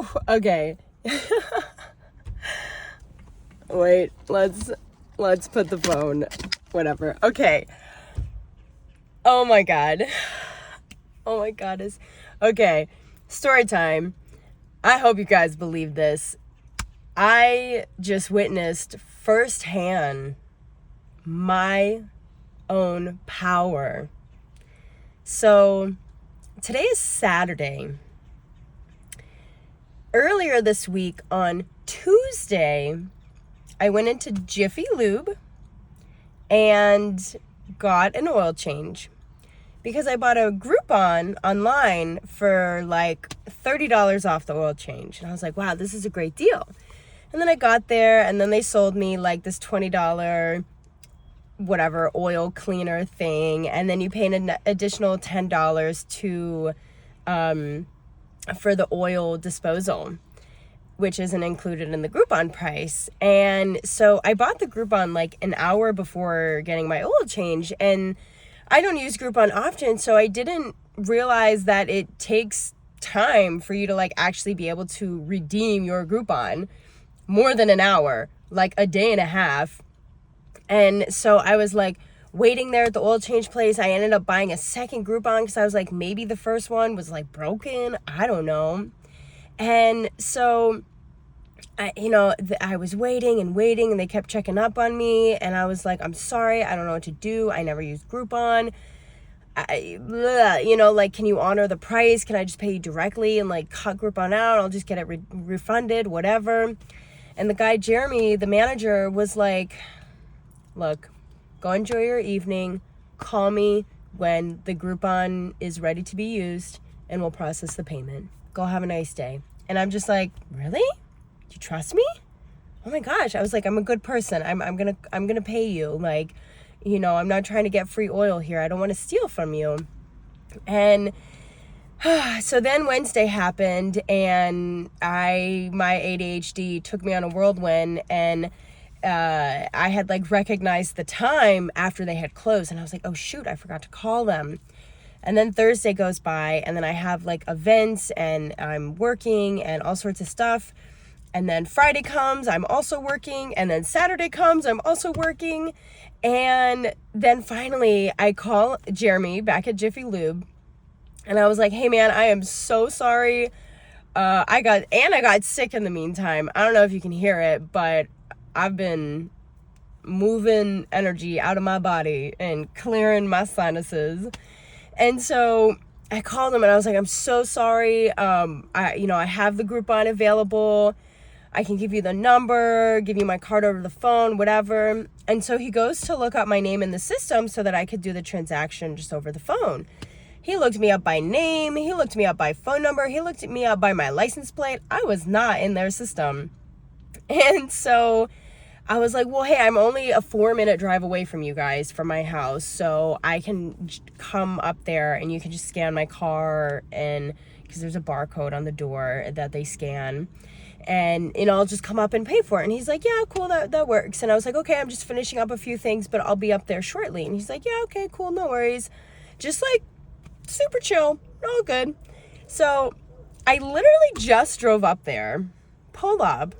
Whew, okay. Wait, let's put the phone, whatever. Okay. Oh my God. Oh my God. Okay. Story time. I hope you guys believe this. I just witnessed firsthand my own power. So today is Saturday. Earlier this week on Tuesday, I went into Jiffy Lube and got an oil change because I bought a Groupon online for like $30 off the oil change. And I was like, wow, this is a great deal. And then I got there and then they sold me like this $20 whatever oil cleaner thing. And then you pay an additional $10 to for the oil disposal, which isn't included in the Groupon price. And so I bought the Groupon like an hour before getting my oil change, and I don't use Groupon often, so I didn't realize that it takes time for you to like actually be able to redeem your Groupon, more than an hour, like a day and a half. And so I was like waiting there at the oil change place. I ended up buying a second Groupon because I was like, maybe the first one was like broken. I don't know. And so, I was waiting and they kept checking up on me. And I was like, I'm sorry, I don't know what to do. I never used Groupon. Can you honor the price? Can I just pay you directly and like cut Groupon out? I'll just get it refunded, whatever. And the guy, Jeremy, the manager, was like, look, go enjoy your evening. Call me when the Groupon is ready to be used and we'll process the payment. Go have a nice day. And I'm just like, really? You trust me? Oh my gosh. I was like, I'm a good person. I'm gonna pay you. Like, I'm not trying to get free oil here. I don't want to steal from you. And so then Wednesday happened and my ADHD took me on a whirlwind, and I had like recognized the time after they had closed, and I was like, oh shoot, I forgot to call them. And then Thursday goes by, and then I have like events and I'm working and all sorts of stuff. And then Friday comes, I'm also working. And then Saturday comes, I'm also working. And then finally I call Jeremy back at Jiffy Lube. And I was like, hey man, I am so sorry. I got sick in the meantime. I don't know if you can hear it, but I've been moving energy out of my body and clearing my sinuses. And so I called him and I was like, I'm so sorry. I have the Groupon available. I can give you the number, give you my card over the phone, whatever. And so he goes to look up my name in the system so that I could do the transaction just over the phone. He looked me up by name. He looked me up by phone number. He looked me up by my license plate. I was not in their system. And so I was like, well, hey, I'm only a 4-minute drive away from you guys, from my house. So I can come up there and you can just scan my car, and because there's a barcode on the door that they scan, and I'll just come up and pay for it. And he's like, yeah, cool, that works. And I was like, okay, I'm just finishing up a few things, but I'll be up there shortly. And he's like, yeah, okay, cool, no worries. Just like super chill, all good. So I literally just drove up there, pull up,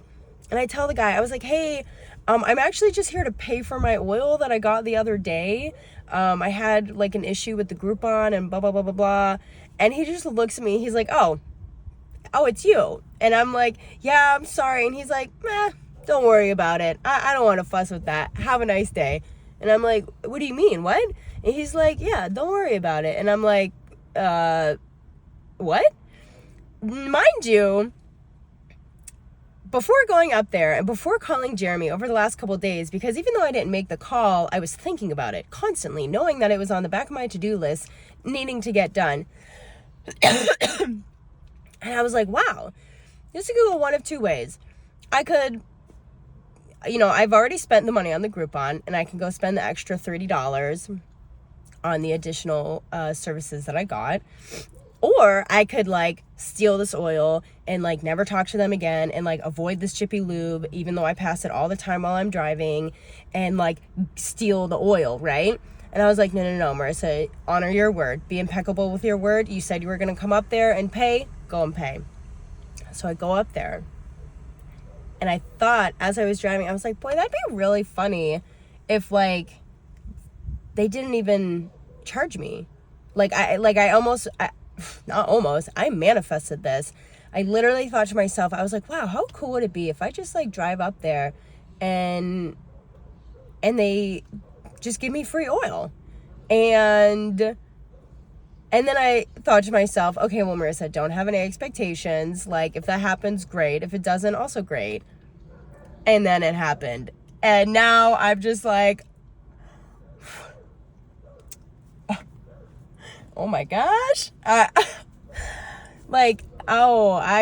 and I tell the guy, I was like, hey, I'm actually just here to pay for my oil that I got the other day. I had like an issue with the Groupon and blah, blah, blah, blah, blah. And he just looks at me. He's like, oh, it's you. And I'm like, yeah, I'm sorry. And he's like, don't worry about it. I don't want to fuss with that. Have a nice day. And I'm like, what do you mean? What? And he's like, yeah, don't worry about it. And I'm like, what? Mind you, before going up there and before calling Jeremy over the last couple of days, because even though I didn't make the call, I was thinking about it constantly, knowing that it was on the back of my to-do list, needing to get done. And I was like, wow, this could go one of two ways. I could, I've already spent the money on the Groupon, and I can go spend the extra $30 on the additional services that I got. Or I could like steal this oil and like never talk to them again and like avoid this Jiffy Lube, even though I pass it all the time while I'm driving, and like steal the oil, right? And I was like, no, Marissa, honor your word. Be impeccable with your word. You said you were going to come up there and pay. Go and pay. So I go up there, and I thought, as I was driving, I was like, boy, that'd be really funny if, like, they didn't even charge me. I manifested this. I literally thought to myself, I was like, wow, how cool would it be if I just, like, drive up there and they just give me free oil? And then I thought to myself, okay, well, Marissa, don't have any expectations. Like, if that happens, great. If it doesn't, also great. And then it happened. And now I'm just like, oh my gosh. I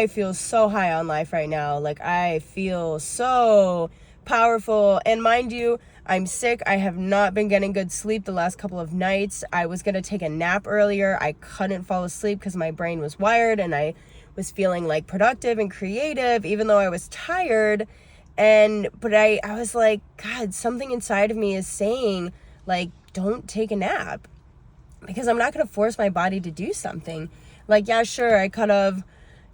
feel so high on life right now. Like, I feel so powerful. And mind you, I'm sick. I have not been getting good sleep the last couple of nights. I was going to take a nap earlier. I couldn't fall asleep because my brain was wired and I was feeling like productive and creative, even though I was tired. But I was like, God, something inside of me is saying, like, don't take a nap, because I'm not going to force my body to do something. Like, yeah, sure, I could have,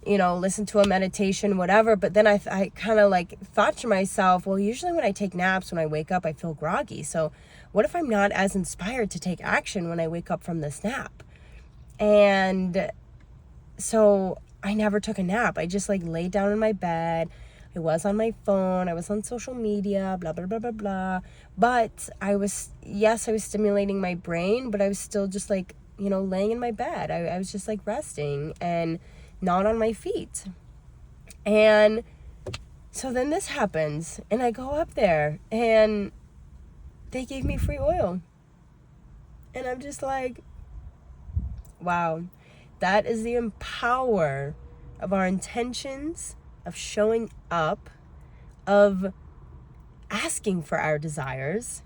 listen to a meditation, whatever. But then I kind of like thought to myself, well, usually when I take naps, when I wake up, I feel groggy. So what if I'm not as inspired to take action when I wake up from this nap? And so I never took a nap. I just like laid down in my bed. I was on my phone. I was on social media, blah, blah, blah, blah, blah. But I was stimulating my brain, but I was still just like, laying in my bed. I was just like resting and not on my feet. And so then this happens, and I go up there and they gave me free oil. And I'm just like, wow, that is the power of our intentions, of showing up, of asking for our desires,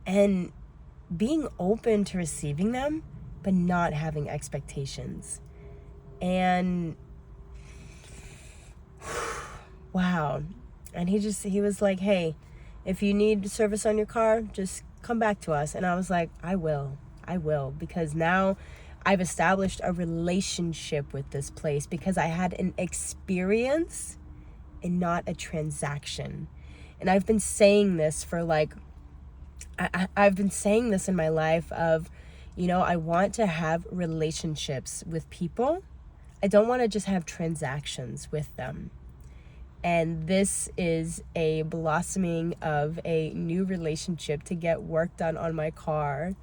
and being open to receiving them, but not having expectations. And wow. And he was like, hey, if you need service on your car, just come back to us. And I was like, I will, because now I've established a relationship with this place, because I had an experience and not a transaction. And I've been saying this for like, I've been saying this in my life of, I want to have relationships with people. I don't want to just have transactions with them. And this is a blossoming of a new relationship to get work done on my car.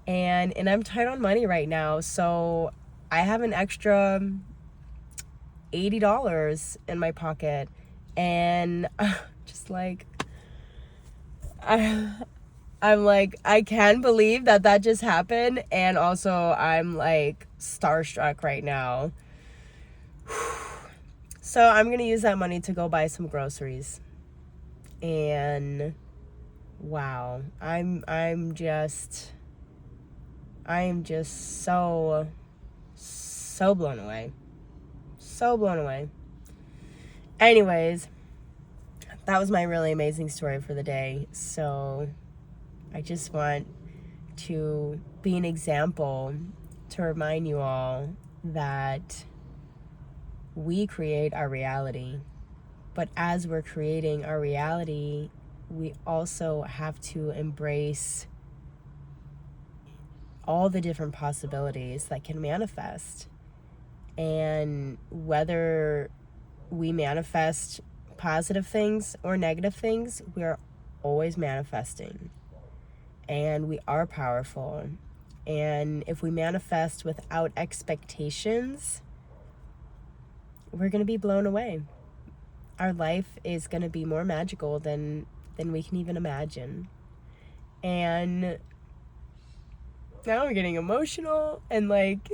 And I'm tight on money right now. So I have an extra $80 in my pocket. And just like, I'm like, I can't believe that just happened. And also I'm like starstruck right now. So I'm going to use that money to go buy some groceries. And wow, I am just so blown away. So blown away. Anyways, that was my really amazing story for the day. So I just want to be an example to remind you all that we create our reality. But as we're creating our reality, we also have to embrace all the different possibilities that can manifest. And whether we manifest positive things or negative things, we are always manifesting. And we are powerful. And if we manifest without expectations, we're going to be blown away. Our life is going to be more magical than we can even imagine. And now I'm getting emotional and like,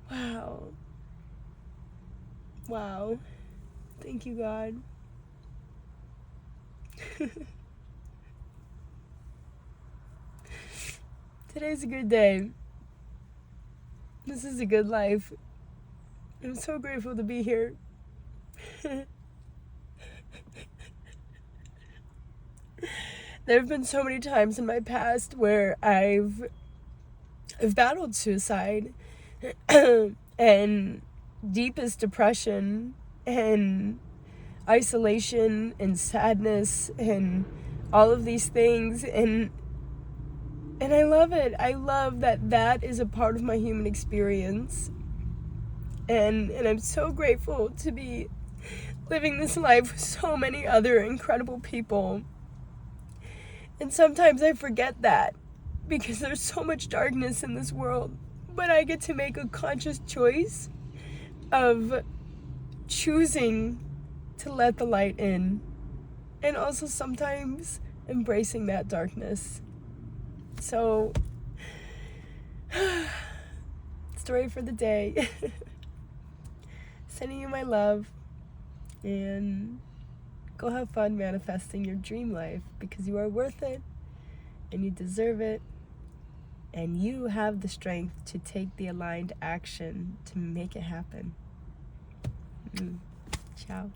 wow. Thank you, God. Today's a good day. This is a good life. I'm so grateful to be here. There have been so many times in my past where I've battled suicide. and deepest depression and isolation and sadness and all of these things, and I love it. I love that is a part of my human experience, and I'm so grateful to be living this life with so many other incredible people. And sometimes I forget that because there's so much darkness in this world, but I get to make a conscious choice of choosing to let the light in, and also sometimes embracing that darkness. So, story for the day. Sending you my love, and go have fun manifesting your dream life, because you are worth it and you deserve it, and you have the strength to take the aligned action to make it happen. Ciao.